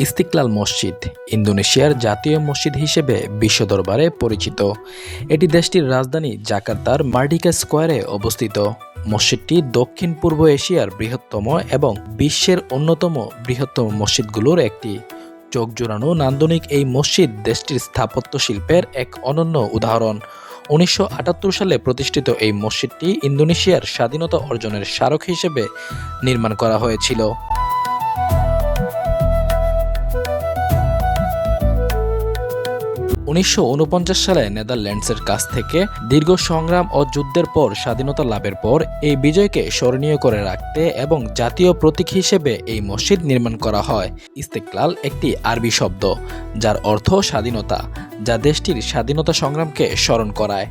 ইস্তিকলাল মসজিদ ইন্দোনেশিয়ার জাতীয় মসজিদ হিসেবে বিশ্ব দরবারে পরিচিত। এটি দেশটির রাজধানী জাকার্তার মার্ডিকা স্কোয়ারে অবস্থিত। মসজিদটি দক্ষিণ পূর্ব এশিয়ার বৃহত্তম এবং বিশ্বের অন্যতম বৃহত্তম মসজিদগুলোর একটি। চোখ জোড়ানো নান্দনিক এই মসজিদ দেশটির স্থাপত্য শিল্পের এক অনন্য উদাহরণ। 1978 সালে প্রতিষ্ঠিত এই মসজিদটি ইন্দোনেশিয়ার স্বাধীনতা অর্জনের স্মারক হিসেবে নির্মাণ করা হয়েছিল। 1949 সালে নেদারল্যান্ডসের কাছ থেকে দীর্ঘ সংগ্রাম ও যুদ্ধের পর স্বাধীনতা লাভের পর এই বিজয়কে স্মরণীয় করে রাখতে এবং জাতীয় প্রতীক হিসেবে এই মসজিদ নির্মাণ করা হয়। ইস্তেকলাল একটি আরবি শব্দ যার অর্থ স্বাধীনতা, যা দেশটির স্বাধীনতা সংগ্রামকে স্মরণ করায়।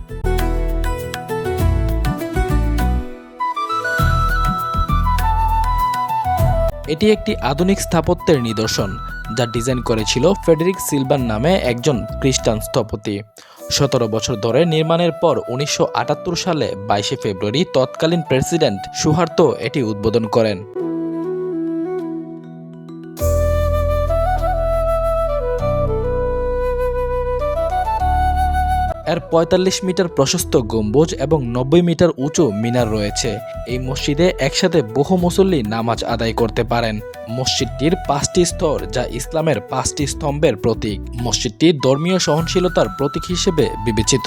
এটি একটি আধুনিক স্থাপত্যের নিদর্শন যা ডিজাইন করেছিল ফ্রেডেরিক সিলভান নামে একজন খ্রিস্টান স্থপতি। 17 বছর ধরে নির্মাণের পর 1978 সালে 22 ফেব্রুয়ারি তৎকালীন প্রেসিডেন্ট সুহার্তো এটি উদ্বোধন করেন। এর 45 মিটার প্রশস্ত গম্বুজ এবং 90 মিটার উঁচু মিনার রয়েছে। এই মসজিদে একসাথে বহু মুসল্লি নামাজ আদায় করতে পারেন। মসজিদটির 5টি স্তর, যা ইসলামের 5টি স্তম্ভের প্রতীক। মসজিদটি ধর্মীয় সহনশীলতার প্রতীক হিসেবে বিবেচিত।